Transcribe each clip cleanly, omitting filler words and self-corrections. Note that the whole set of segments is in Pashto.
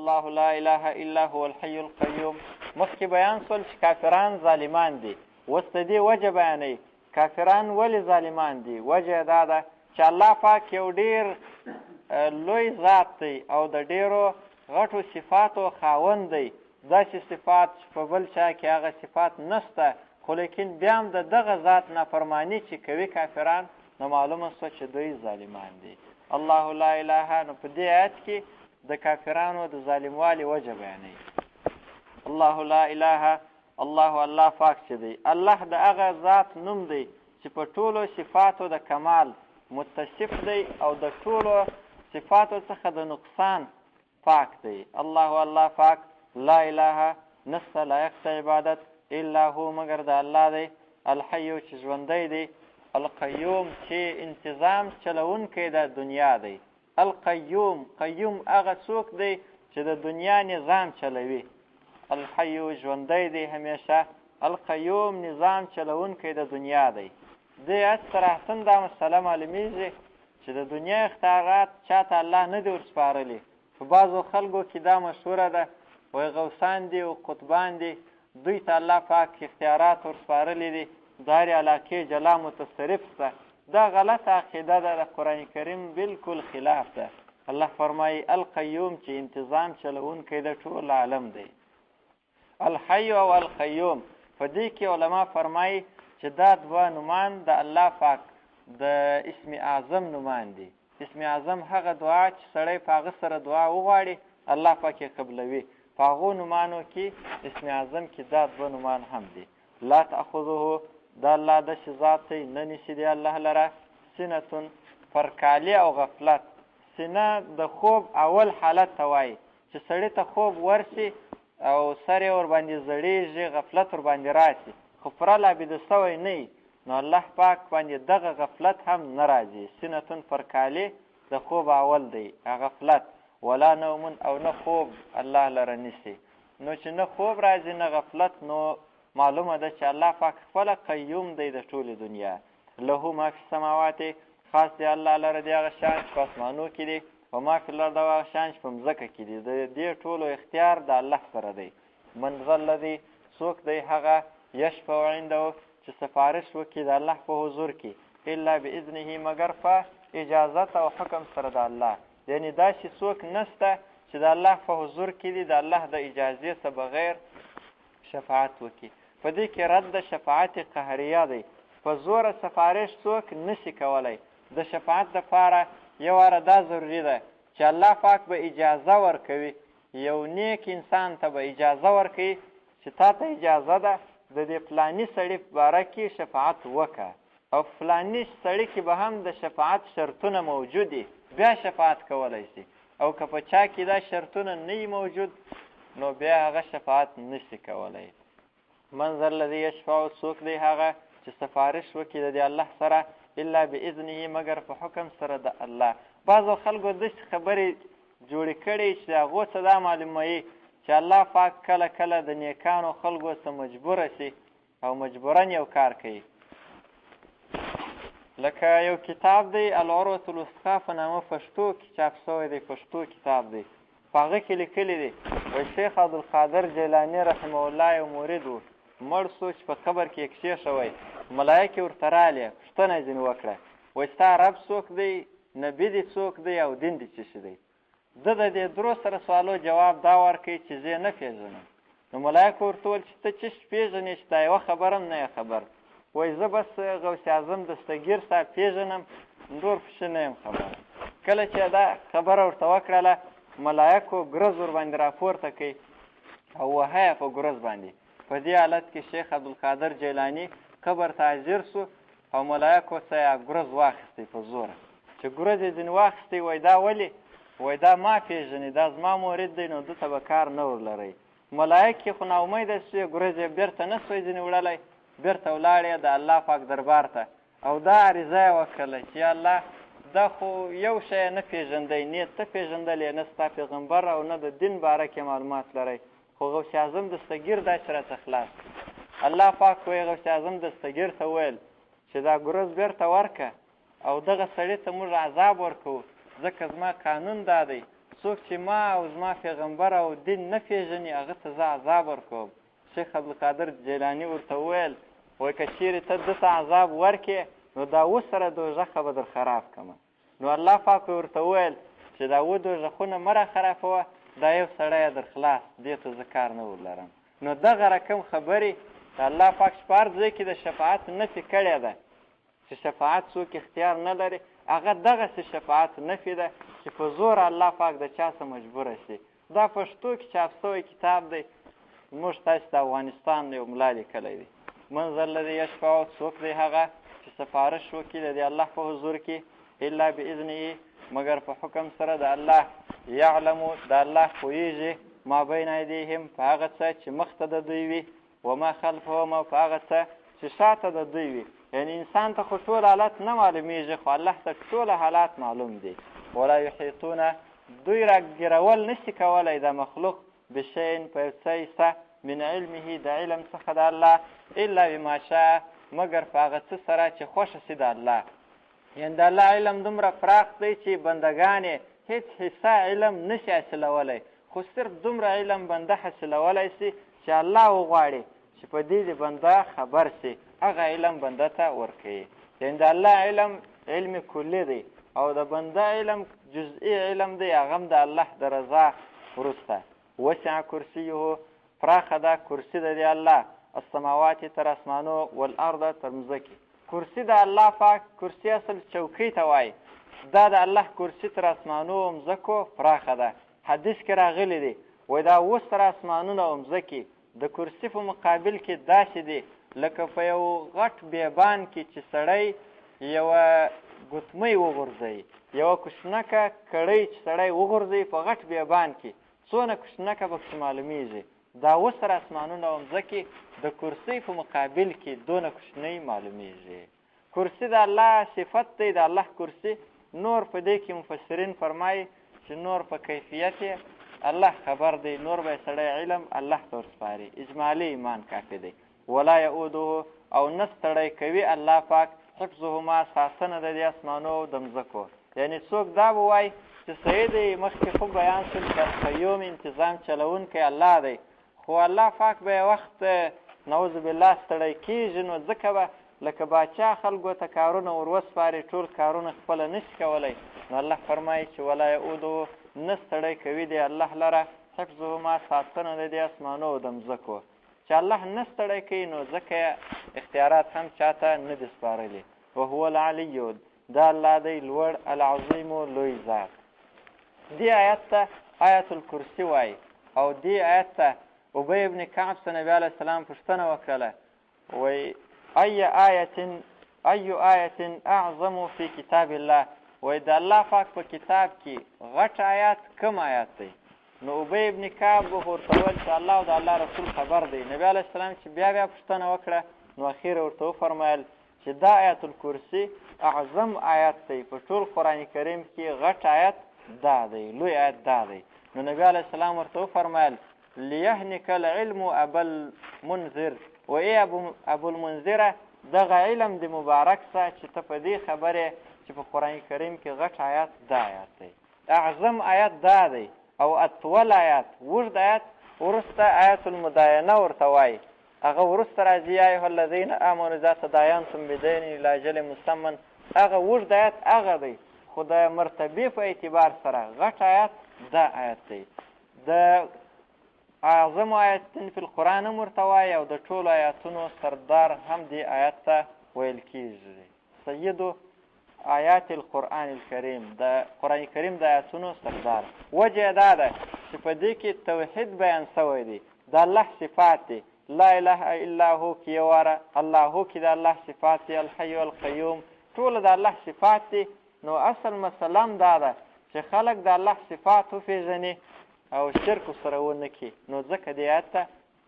الله لا اله الا هو الحي القیوم. مخکې بیان شول چې کافران ظالمان دي. اوس د دې وجه بیانوي کافران ولې ظالمان دي. وجه دا ده چې الله پاک یو ډېر لوی ذات دی او د ډېرو غټو صفاتو خاوند دی. داسې صفات په بل چا کې هغه صفات نشته، خو لیکن بیا هم د دغه ذات نافرماني چې کوي کافران، نو معلومه شوه چې دوی ظالمان دي. الله لا اله، نو په دې آیت کې د کافرانو د ظالموالي وجه بیانوي. الله لا اله، الله پاک چې دی. الله د هغه ذات نوم دی چې په ټولو صفاتو د کمال متصف دی او د ټولو صفاتو څخه د نقصان پاک دی. الله پاک، لا اله، نشته لایق د عبادت الا هو مگر د الله دی. الحی چې ژوندی دی، القیوم چې انتظام چلونکی د دنیا دی. القیوم، قیوم هغه څوک دی چې د دنیا نظام چلوي. الحی ژوندی دی همیشه، القیوم نظام چلونکی د دنیا دی. دې آیت سره احسن دا مسله معلومیږي چې د دنیا اختیارات چاته الله نه دي ورسپارلي. په بعضو خلکو کې دا مشهوره ده، وایي غوثان دي او قطبان دي، دوی ته الله پاک اختیارات ورسپارلي دي، د هرې علاقې جلا متصرف شته. دا غلط عقیده ده، د قرآن کریم بالکل خلاف ده. الله فرمایي القیوم چې انتظام چلونکی د ټول عالم دی. الحی او القیوم، په دې کې علما فرمایي چې دا دوه نومان د الله پاک د اسم اعظم نومان دي. اسم اعظم هغه دعا چې سړی په هغه سره دعا وغواړي الله پاک یې قبلوي. په هغو نومانو کې اسم اعظم کې دا دوه نومان هم دي. لا تأخذه، دا الله داسې ذات دی نه نیسي دی الله لره سنتون پرکالي او غفلت. سنه د خوب اول حالت ته وایي چې سړی ته خوب ورسي او سر یې ورباندې زړېږي، غفلت ورباندې راسي، خو پوره لا بیده سوی نه وي، نو الله پاک باندې دغه غفلت هم نه راځي. سنتون پرکالي د خوب اول دی غفلت. ولا نومون، او نه خوب الله لره نیسي. نو چې نه خوب راځي نه غفلت، نو معلومه ده چې الله پاک خپله قیوم دی د ټولې دنیا. له ما فی السماوات، خاص دی الله لره د هغه شیان چې په اسمانو کې دي، و ما فی الارض، او هغه شیان چې په مځکه کې دي. د دې ټولو اختیار د الله سره دی. من ذا الذي، څوک دی هغه، یشفع عنده چې سفارش وکړي د الله په حضور کې، الا باذنه مگر په اجازت او حکم سره د الله. یعنی داسې څوک نشته چې د الله په حضور کې دي د الله د اجازې څخه بغیر شفاعت وکړي. په دې کې رد د شفاعت قهریه دی. په زوره سفارش څوک نشي کولی. د شفاعت دپاره یو واره دا ضروري ده چې الله پاک به اجازه ورکوي، یو نیک انسان ته به اجازه ورکوي چې تا ته اجازه ده د دې فلاني سړي په باره کې شفاعت وکړه، او فلاني سړي کې به هم د شفاعت شرطونه موجود دي، بیا شفاعت کولی شي. او که په چا کې دا شرطونه نه موجود، نو بیا هغه شفاعت نشي کولی. من ذا الذي یشفع، څوک دی هغه چې سفارش وکړي د الله سره، الا باذنه مگر په حکم سره د الله. بعضو خلکو داسې خبرې جوړې کړي چې د هغو څه دا معلوموي چې الله پاک کله کله د نیکانو خلکو څه مجبوره شي او مجبوراً یو کار کوي. لکه یو کتاب دی العروة الوثقی په نامه پښتو کې چاپ شوی دی، پښتو کتاب دی. په هغه کې لیکلي دي وایي شیخ عبدالقادر جیلاني رحمه الله یو مرید و، مړ شو چې په قبر کې یې کښېښه وی، ملایکې ورته رالې، پوښتنه یې ځینې وکړه، وایي ستا رب څوک دی، نبي دې څوک دی او دین دې څه شی دی؟ ده د دې درو سره سوالو جواب دا ورکوي چې زه یې نه پېژنم. نو ملایکو ورته وویل چې ته څه شی پېژنې چې دا یوه خبره هم نه یې خبر؟ وایي زه بس غوث اعظم دستګیر صاحب پېژنم، نور پسې نه یم خبره. کله چې دا خبره ورته وکړله، ملایکو ګرز ورباندې راپورته کوي او وهه یې په ګرز باندې. په دې حالت کې شیخ عبدالقادر جیلاني قبر ته حاضر سو او ملایکو څه یې ګرز واخیستی په زوره. چې ګرز یې ځینې واخیستی، وایي دا ولې؟ وایي دا ما پېژني، دا زما مورید دی، نو ده ته به کار نه ورلرئ. ملایک یې خو ناامیده سوې، ګرز یې بېرته نه سوی ځینې وړلی، بېرته ولاړې د الله پاک دربار ته او دا عریضه یې وکړله چې یا الله دا خو یو شی یې نه پېژندی، نه ته پېژندلی، نه ستا پیغمبر او نه د دین باره کې معلومات لرئ، خو غوث اعظم دستګیر داسې راته خلاص. الله پاک وایي غوث اعظم دستګیر ته ویل چې دا ګرز بېرته ورکه او دغه سړي ته موږ عذاب ورکوو، ځکه زما قانون دا دی څوک چې ما او زما پیغمبر او دین نه پېژني هغه ته زه عذاب ورکوم. شیخ عبدالقادر جیلاني ورته وویل وایي که چېرې ته ده ته عذاب ورکړې نو دا اوس سره دوزخه به در خراب کړمه. نو الله پاک ورته وویل چې دا اوه دوزخونه مه را خرابوه، دا یو سړی در خلاص، دې ته زه کار نه ورلرم. نو دغه رقم خبرې د الله پاک په هر ځای کې د شفاعت نفي کړې ده چې شفاعت څوک اختیار نه لري، هغه دغسې شفاعت نفي ده چې په زور الله پاک د چا څه مجبوره شي. دا پښتو کې چاپ شوی کتاب دی، موږ تاسو د افغانستان یو ملا لیکلی دی. من ذا الذي یشفع، څوک دی هغه چې سفارش وکړي د الله په حضور کې الا باذنه، مگر په حکم سره د الله. یعلمو، د الله پوهېږي ما بین ایدیهم، په هغه څه چې مخته د دوی وي، وما خلفهم، او په هغه څه چې شاته د دوی وي. یعنې انسان ته خو ټول حالات نه معلومیږي، خو الله ته ټول حالات معلوم دي. ولا یحیطونه، دوی را ګرول نشي کولی د مخلوق بشین په یو څه من علمه، د علم څخه د الله، الا بما شاء، مگر په هغه څه سره چې خوښه سي د الله. یعنې د الله علم دومره پراخ دی چې بندګان یې هېڅ حصه علم نشي حاصلولی، خو صرف دومره علم بنده حاصلولی سي چې الله وغواړي چې په دې د بنده خبر سي، هغه علم بنده ته ورکوي. یعنې د الله علم علم کلی دی او د بنده علم جزئی علم دی، هغه هم د الله د رضا وروسته. وسع کرسیه، پراخه ده کرسي د دی الله، السماوات تر اسمانو، والارض تر مځکې. کرسي د الله پاک، کرسي اصل چوکۍ ته وایي، دا د الله کرسي تر اسمانو او مځکو پراخه ده. حدیث کې راغلی دی وایي دا اوس تر اسمانونو او مځکې د کرسي په مقابل کې داسې دی لکه په یو غټ بیابان کې چې سړی یوه ګوتمۍ وغورځوي، یوه کوچنکه کړۍ چې سړی وغورځوي په غټ بیابان کې، څونه کوچنکه پکې معلومیږي. دا اوس تر اسمانونو او مځکې د کرسۍ په مقابل کې دونه کوچنۍ معلومیږي. کرسي د الله صفت دی، د الله کرسي. نور په دې کې مفسرین فرمایي چې نور په کیفیت الله خبر دی، نور به سړی علم الله ته ورسپاري. اجمالي ایمان کافي دی. ولا یعوده، او نه ستړی کوي الله پاک حفظهما، ساتنه د دې اسمانو او د مځکو. یعنې څوک دا به وایي چې صحیح دی، مخکې خو بیان شول چې القیوم انتظام چلونکی الله دی، خو الله پاک به یو وخت نعوذ بالله ستړی کېږي، نو ځکه به لکه باچا خلکو ته کارونه ور وسپاري، ټول کارونه خپله نشي کولی. نو الله فرمایي چې ولا یعوده، نه ستړی کوي دی الله لره حفظهما، ساتنه د دې اسمانو او د مځکو. چې الله نه ستړی کوي نو ځکه اختیارات هم چاته نه دي سپارلي. وهو العلی، دا الله دی لوړ، العظیم، لوی ذات. دې آیت ته آیت الکرسي وایي، او دې آیت ته ابی ابن کعب څخه نبي علیه السلام پوښتنه وکړله، وایي ای آیت اعظم فی کتاب الله، وایي د الله پاک په کتاب کې غټ آیات کوم آیات دی؟ نو ابی ابن کعب ورته وویل چې الله او د الله رسول خبر دی. نبي علیه السلام چې بیا پوښتنه وکړه نو اخیر ورته وفرمیل چې دا آیت الکرسي اعظم آیات دی، په ټول قرآن کریم کې غټ آیت دا دی، لوی آیت دا دی. نو نبي علیه السلام ورته وفرمیل لیهنک العلم ابا المنذر، و ای ابو المنذره، دغه علم د مبارک سه چې ته په دې خبرې چې په قرآن کریم کې غټ آیات دا آیات دی، اعظم آیات دا دی، او اطول آیات، اوږد آیات وروسته آیت المداینه ورته وایي، هغه وروسته راځي یا ایها الذین آمنوا اذا تداینتم بدین الی اجل مسمى، هغه اوږد آیات هغه دی، خو د مرتبې په اعتبار سره غټ آیات دا آیت دی. د اعظم آیتن فی القرآن هم ورته وایي، او د ټولو آیاتونو سردار هم دې آیت ته ویل کېږي. سیدو آیات القرآن الکریم، د قرآن کریم د آیاتونو سردار. وجه دا ده چې په دې کې توحید بیان شوی دی، د الله صفات دی، لا اله الا هو کې یو واره، الله کې د الله صفات دی، الحی القیوم ټول د الله صفات دی. نو اصل مسله هم دا ده چې خلک د الله صفات وپېژني او شرک سره ونه کړي، نو ځکه دې آیت ته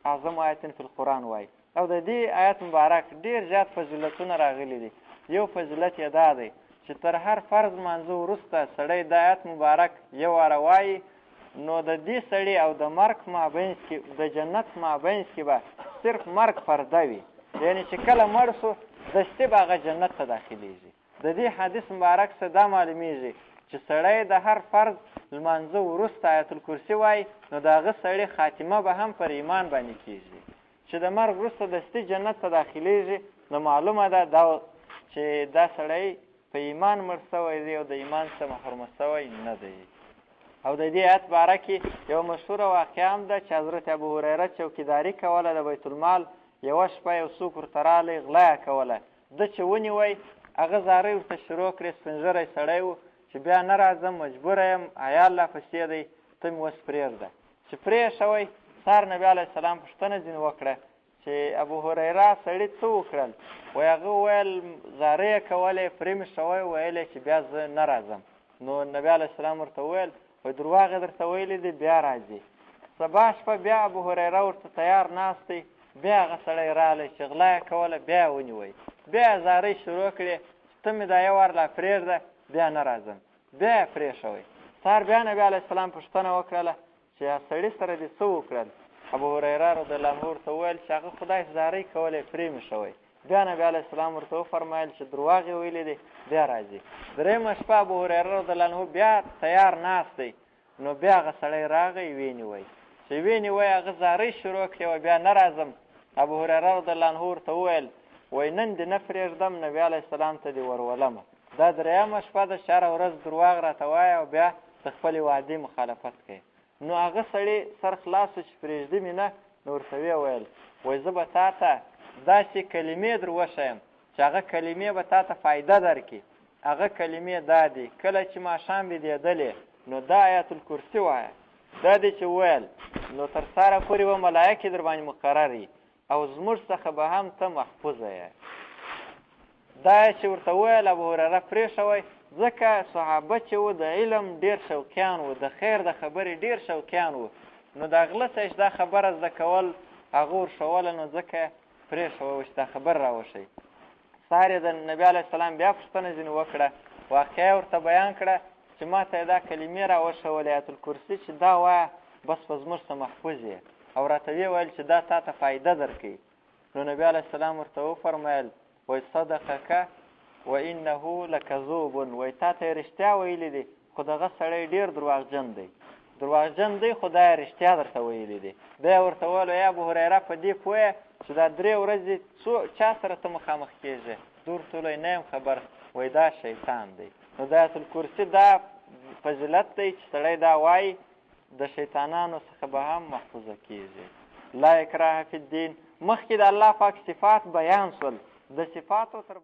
اعظم آیتن فی القرآن وایي. او د دې آیت مبارک ډېر زیات فضیلتونه راغلي دي. یو فضیلت یې دا دی چې تر هر فرض مانځه وروسته سړی د آیت مبارک یو واره وایي، نو د دې سړي او د مرګ مابینځ کې، د جنت مابینځ کې به صرف مرګ پرده وي، یعنې چې کله مړ شو دستي به هغه جنت ته داخلیږي. د دې حدیث مبارک څخه دا معلومیږي چې سړی د هر فرض لمانځه وروسته آیت الکرسي وایي نو د هغه سړي خاتمه به هم پر ایمان باندې کېږي چې د مرګ وروسته دستي جنت ته داخلیږي نو معلومه ده دا چې دا سړی په ایمان مړ سوی دی او د ایمان څخه محرومه سوی نه دی. او د دې آیت باره کې یو مشهوره واقعه هم ده چې حضرت ابو هریره چوکیداري کوله د بیت المال یوه شپه یو څوک ورته راغلی غلا یې کوله ده چې ونیوی هغه زارۍ ورته شروع کړې سپین ږیری سړی و چې بیا نه راځم مجبوره یم عیال لا پسې دی ته مې اوس پرېږده چې پرېښوی سهار نبي علیه السلام پوښتنه ځینې وکړه چې ابو هریره سړي څه وکړل وایي هغه وویل زارۍ یې کولې پرې مې شوی ویلی چې بیا زه نه راځم نو نبي علیه السلام ورته وویل وایي دروغ یې درته ویلی دی بیا راځي. سبا شپه بیا ابو هریره ورته تیار ناست دی بیا هغه سړی راغلی چې غلا یې کوله بیا یې ونیوی بیا یې زارۍ شروع کړې چې ته مې دا یو وار لا پرېږده بیا نه راځم بیا یې پرېښوی. سهار بیا نبي علیه السلام پوښتنه وکړله چې سړي سره دې څه وکړل ابو هریره رضیالله عنه ورته وویل چې هغه خدای زارۍ کولی پرې مې شوی بیا نبي علیه السلام ورته وفرمایل چې دروغ یې ویلی دی بیا راځي. درېیمه شپه ابو هریره رضیالله عنه بیا تیار ناست دی نو بیا هغه سړی راغی ویې نیوی چې ویې نیوی هغه زارۍ شروع کړې وه بیا نه راځم. ابو هریره رضیالله عنه ورته وویل وایي نن دې نه پرېږدم نبي علیه السلام ته دې ورولمه دا درېیمه شپه ده چې هره ورځ دروغ راته وایه او بیا د خپلې وعدې مخالفت کوي. نو هغه سړي سر خلاص و چې پرېږدي مې نه نو ورته ویې ویل وایي زه به تا ته داسې کلمې در وښیم چې هغه کلمې به تا ته فایده درکړي. هغه کلمې دا دي کله چې ماښام بېدېدلې نو دا آیت الکرسي وایه دا دې چې وویل نو تر سهاره پورې به ملایکې در باندې مقرر وي او زموږ څخه به هم ته محفوظه یې. دا چې ورته وویل ابو هریره پرېښوی ځکه صحابه چې و د علم ډېر شوقیان و د خیر د خبرې ډېر شوقیان و نو د غله څه چې دا خبره زده کول هغه ورښوله نو ځکه پرېښوی چې دا خبر راوښی. سهار یې د نبي علیه السلام بیا پوښتنه ځینې وکړه واقعه ورته بیان کړه چې ما ته یې دا کلمې راوښولې آیت الکرسي چې دا وایه بس په زموږ څه محفوظ یې او راته ویې ویل چې دا تا ته فایده درکوي. نو نبي علیه السلام ورته وفرمیل وایي صدقک و انه لکذوب وایي تا ته یې رښتیا ویلي دي خو دغه سړی ډېر درواغجن دی درواغجن دی خو دا یې رښتیا درته ویلي دي. بیا یې ورته وویل ای ابو هریره په دې پوهیه چې دا 3 ورځې چا سره ته مخامخ کېږې ده ورته ویل نه یم خبر وایي دا شیطان دی. نو د آیت الکرسي دا فضیلت دی چې سړی دا وایي د شیطانانو څخه به هم محفوظه کېږي. لا اکراه فی الدین مخکې د الله پاک صفات بیان شول د صفاتو تر